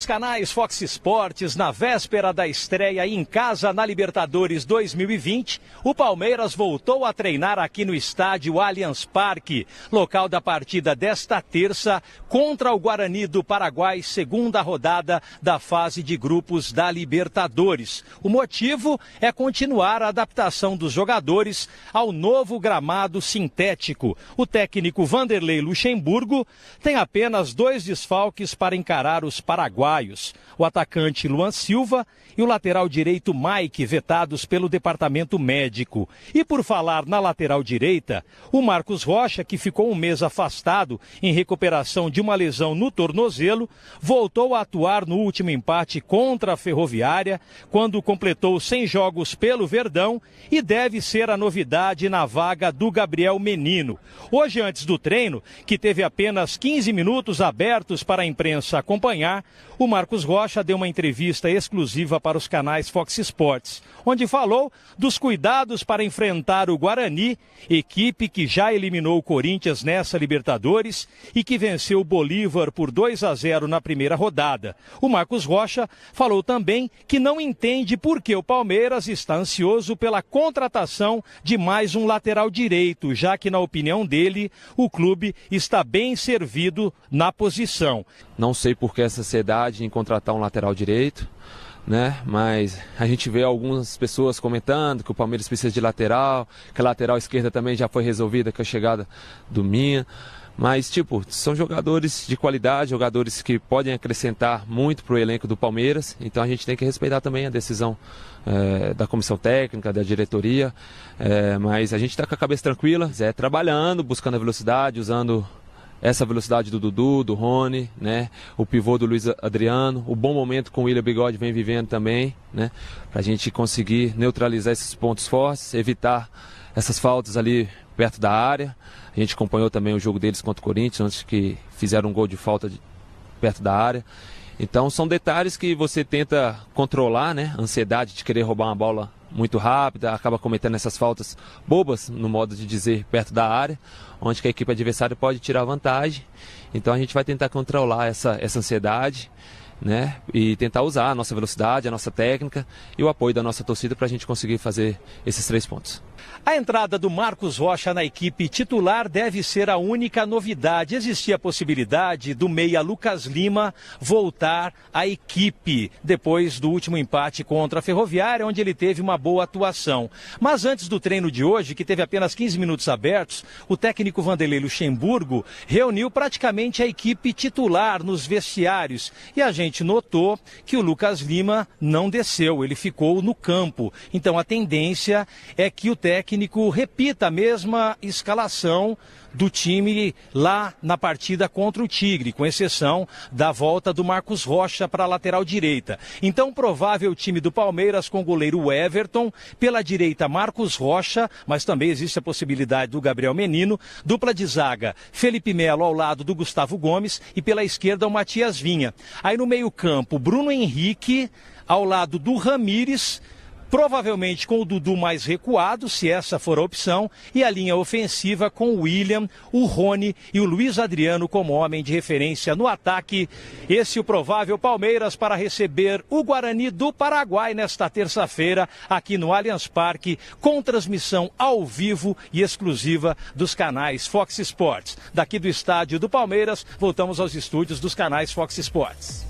canais Fox Sports, na véspera da estreia em casa na Libertadores 2020, o Palmeiras voltou a treinar aqui no estádio Allianz Parque, local da partida desta terça contra o Guarani do Paraguai, segunda rodada da fase de grupos da Libertadores. O motivo é continuar a adaptação dos jogadores ao novo gramado sintético. O técnico Vanderlei Luxemburgo tem apenas 2 desfalques para encarar os paraguaios: o atacante Luan Silva e o lateral direito Mike, vetados pelo departamento médico. E por falar na lateral direita, o Marcos Rocha, que ficou um mês afastado em recuperação de uma lesão no tornozelo, voltou a atuar no último empate contra a Ferroviária, quando completou 100 jogos pelo Verdão, e deve ser a novidade na vaga do Gabriel Menino. Hoje, antes do treino, que teve apenas 15 minutos abertos para a imprensa acompanhar, o Marcos Rocha deu uma entrevista exclusiva para os canais Fox Sports, onde falou dos cuidados para enfrentar o Guarani, equipe que já eliminou o Corinthians nessa Libertadores e que venceu o Bolívar por 2-0 na primeira rodada. O Marcos Rocha falou também que não entende por que o Palmeiras está ansioso pela contratação de mais um lateral direito, já que, na opinião dele, o clube está bem servido na posição. Não sei por que essa ansiedade em contratar um lateral direito, né? Mas a gente vê algumas pessoas comentando que o Palmeiras precisa de lateral, que a lateral esquerda também já foi resolvida com a chegada do Minha. Mas, são jogadores de qualidade, jogadores que podem acrescentar muito para o elenco do Palmeiras. Então a gente tem que respeitar também a decisão da comissão técnica, da diretoria. Mas a gente está com a cabeça tranquila, trabalhando, buscando a velocidade, usando essa velocidade do Dudu, do Rony, né? O pivô do Luiz Adriano, o bom momento com o William Bigode vem vivendo também, né? Para a gente conseguir neutralizar esses pontos fortes, evitar essas faltas ali perto da área. A gente acompanhou também o jogo deles contra o Corinthians, antes que fizeram um gol de falta perto da área. Então são detalhes que você tenta controlar, né? A ansiedade de querer roubar uma bola muito rápida, acaba cometendo essas faltas bobas, no modo de dizer, perto da área, onde que a equipe adversária pode tirar vantagem. Então a gente vai tentar controlar essa ansiedade, né? E tentar usar a nossa velocidade, a nossa técnica e o apoio da nossa torcida para a gente conseguir fazer esses 3 pontos. A entrada do Marcos Rocha na equipe titular deve ser a única novidade. Existia a possibilidade do meia Lucas Lima voltar à equipe depois do último empate contra a Ferroviária, onde ele teve uma boa atuação. Mas antes do treino de hoje, que teve apenas 15 minutos abertos, o técnico Vanderlei Luxemburgo reuniu praticamente a equipe titular nos vestiários. E a gente notou que o Lucas Lima não desceu, ele ficou no campo. Então a tendência é que o técnico repita a mesma escalação do time lá na partida contra o Tigre, com exceção da volta do Marcos Rocha para a lateral direita. Então, provável time do Palmeiras com o goleiro Everton, pela direita Marcos Rocha, mas também existe a possibilidade do Gabriel Menino, dupla de zaga Felipe Melo ao lado do Gustavo Gomes e pela esquerda o Matias Vinha. Aí no meio-campo, Bruno Henrique ao lado do Ramires, provavelmente com o Dudu mais recuado, se essa for a opção, e a linha ofensiva com o William, o Rony e o Luiz Adriano como homem de referência no ataque. Esse é o provável Palmeiras para receber o Guarani do Paraguai nesta terça-feira, aqui no Allianz Parque, com transmissão ao vivo e exclusiva dos canais Fox Sports. Daqui do estádio do Palmeiras, voltamos aos estúdios dos canais Fox Sports.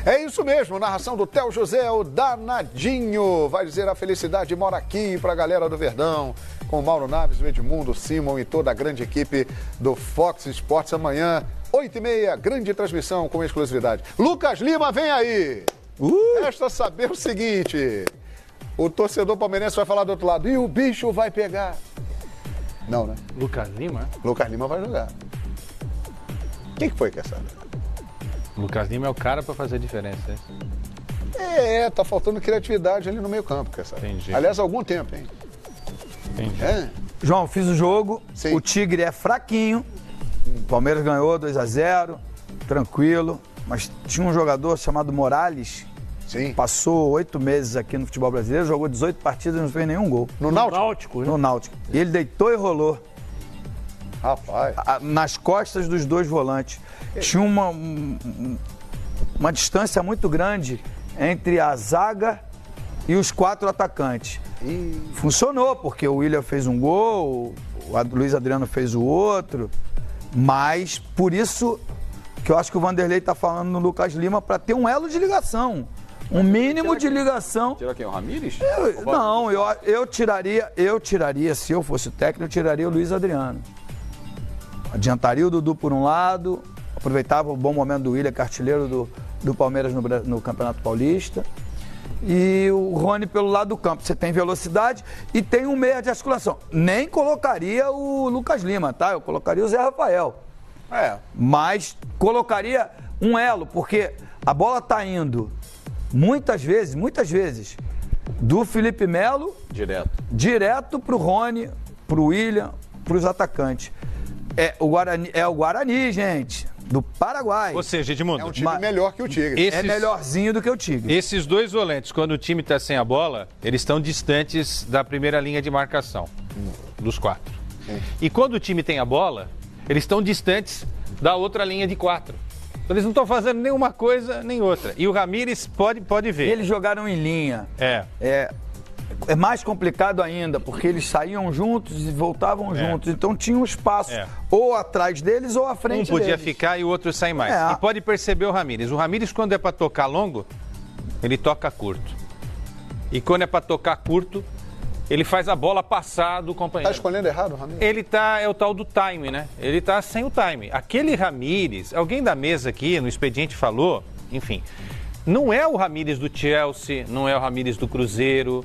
É isso mesmo, narração do Theo José, o danadinho. Vai dizer a felicidade mora aqui para a galera do Verdão, com o Mauro Naves, o Edmundo, o Simon e toda a grande equipe do Fox Sports. Amanhã, 8h30, grande transmissão com exclusividade. Lucas Lima, vem aí! Resta saber o seguinte, o torcedor palmeirense vai falar do outro lado, e o bicho vai pegar. Não, né? Lucas Lima? Lucas Lima vai jogar. Quem que foi que essa? Lucas Lima é o cara para fazer diferença, tá faltando criatividade ali no meio campo, quer saber? Entendi. Aliás, há algum tempo, hein? Entendi. João, fiz o jogo, Sim. O Tigre é fraquinho, o Palmeiras ganhou 2-0, tranquilo, mas tinha um jogador chamado Morales, Sim. Passou 8 meses aqui no futebol brasileiro, jogou 18 partidas e não fez nenhum gol. No Náutico? No Náutico. E ele deitou e rolou. Rapaz. Nas costas dos 2 volantes. Tinha uma distância muito grande entre a zaga e os 4 atacantes. Funcionou, porque o William fez um gol, o Luiz Adriano fez o outro, mas por isso que eu acho que o Vanderlei está falando no Lucas Lima para ter um elo de ligação, um mínimo de ligação. Tira quem? O Ramires? Eu tiraria, se eu fosse o técnico, eu tiraria o Luiz Adriano. Adiantaria o Dudu por um lado, aproveitava o bom momento do William, que é artilheiro do Palmeiras no Campeonato Paulista. E o Rony pelo lado do campo. Você tem velocidade e tem um meia de articulação. Nem colocaria o Lucas Lima, tá? Eu colocaria o Zé Rafael. Mas colocaria um elo, porque a bola tá indo muitas vezes, do Felipe Melo direto pro Rony, pro William, pros atacantes. É o Guarani, gente. Do Paraguai. Ou seja, Edmundo, é um time melhor que o Tigre. É melhorzinho do que o Tigre. Esses 2 volantes, quando o time está sem a bola, eles estão distantes da primeira linha de marcação, dos 4. E quando o time tem a bola, eles estão distantes da outra linha de 4. Então eles não estão fazendo nenhuma coisa nem outra. E o Ramires pode ver. Eles jogaram em linha. É mais complicado ainda, porque eles saíam juntos e voltavam juntos. Então tinha um espaço ou atrás deles ou à frente deles. Um podia ficar e o outro sair mais. E pode perceber o Ramires. O Ramires, quando é para tocar longo, ele toca curto. E quando é para tocar curto, ele faz a bola passar do companheiro. Tá escolhendo errado, Ramires? Ele é o tal do time, né? Ele tá sem o time. Aquele Ramires, alguém da mesa aqui no expediente falou, enfim, não é o Ramires do Chelsea, não é o Ramires do Cruzeiro,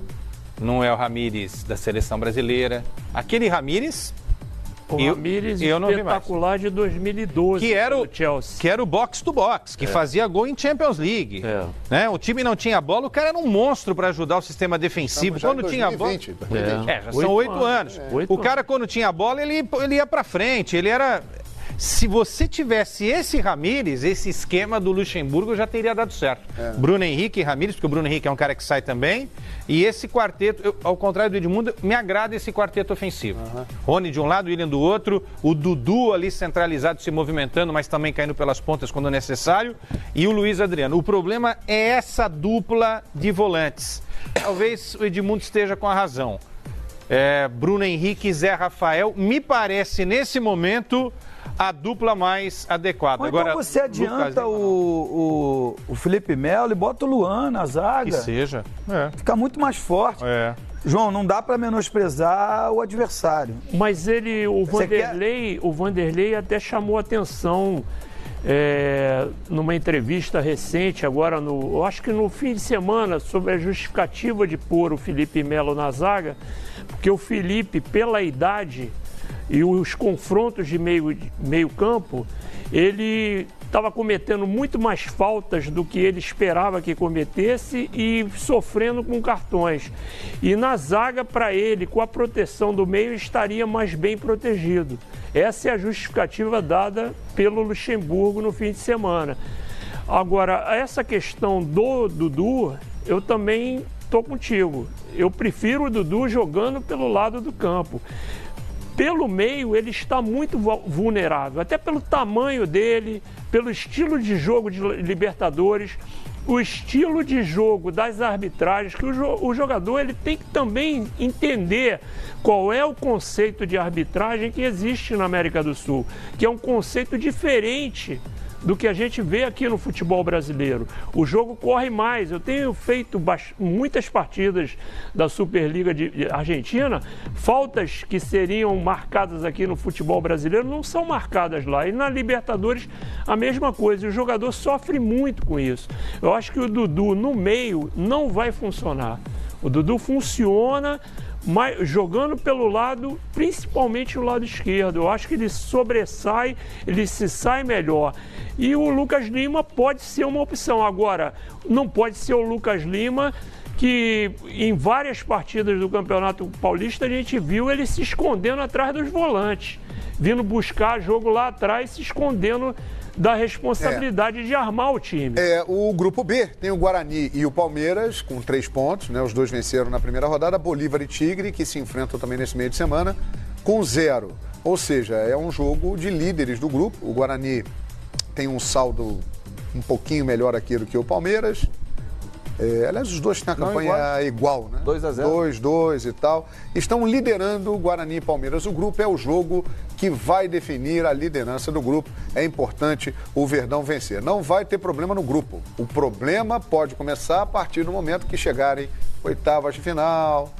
não é o Ramires da Seleção Brasileira. Aquele Ramires... O Ramires espetacular de 2012 que era o Chelsea. Que era o box to box, que fazia gol em Champions League. Né? O time não tinha bola, o cara era um monstro para ajudar o sistema defensivo. Quando tinha bola... já são 8 anos. O cara, quando tinha bola, ele ia para frente, ele era... Se você tivesse esse Ramires, esse esquema do Luxemburgo já teria dado certo. Bruno Henrique e Ramires, porque o Bruno Henrique é um cara que sai também. E esse quarteto, ao contrário do Edmundo, me agrada esse quarteto ofensivo. Rony de um lado, William do outro, o Dudu ali centralizado se movimentando, mas também caindo pelas pontas quando necessário. E o Luiz Adriano. O problema é essa dupla de volantes. Talvez o Edmundo esteja com a razão. Bruno Henrique e Zé Rafael, me parece nesse momento... a dupla mais adequada. Ou então agora você adianta o Felipe Melo e bota o Luan na zaga. Que seja. Fica muito mais forte. João, não dá para menosprezar o adversário. Mas o Vanderlei até chamou atenção numa entrevista recente, agora eu acho que no fim de semana, sobre a justificativa de pôr o Felipe Melo na zaga, porque o Felipe, pela idade... e os confrontos de meio campo, ele estava cometendo muito mais faltas do que ele esperava que cometesse e sofrendo com cartões. E na zaga, para ele, com a proteção do meio, estaria mais bem protegido. Essa é a justificativa dada pelo Luxemburgo no fim de semana. Agora, essa questão do Dudu, eu também estou contigo. Eu prefiro o Dudu jogando pelo lado do campo. Pelo meio, ele está muito vulnerável, até pelo tamanho dele, pelo estilo de jogo de Libertadores, o estilo de jogo das arbitragens, que o jogador ele tem que também entender qual é o conceito de arbitragem que existe na América do Sul, que é um conceito diferente do que a gente vê aqui no futebol brasileiro. O jogo corre mais. Eu tenho feito muitas partidas da Superliga de Argentina, faltas que seriam marcadas aqui no futebol brasileiro não são marcadas lá. E na Libertadores a mesma coisa. E o jogador sofre muito com isso. Eu acho que o Dudu no meio não vai funcionar. O Dudu funciona jogando pelo lado, principalmente o lado esquerdo. Eu acho que ele sobressai, ele se sai melhor. E o Lucas Lima pode ser uma opção. Agora, não pode ser o Lucas Lima que em várias partidas do Campeonato Paulista a gente viu ele se escondendo atrás dos volantes, vindo buscar jogo lá atrás, se escondendo da responsabilidade de armar o time. O grupo B tem o Guarani e o Palmeiras com 3 pontos, né? Os dois venceram na primeira rodada, Bolívar e Tigre, que se enfrentam também nesse meio de semana, com 0. Ou seja, é um jogo de líderes do grupo. O Guarani tem um saldo um pouquinho melhor aqui do que o Palmeiras. Aliás, os dois têm a campanha igual, né? 2-0. 2-2 e tal. Estão liderando o Guarani e Palmeiras. O grupo é o jogo que vai definir a liderança do grupo. É importante o Verdão vencer. Não vai ter problema no grupo. O problema pode começar a partir do momento que chegarem oitavas de final,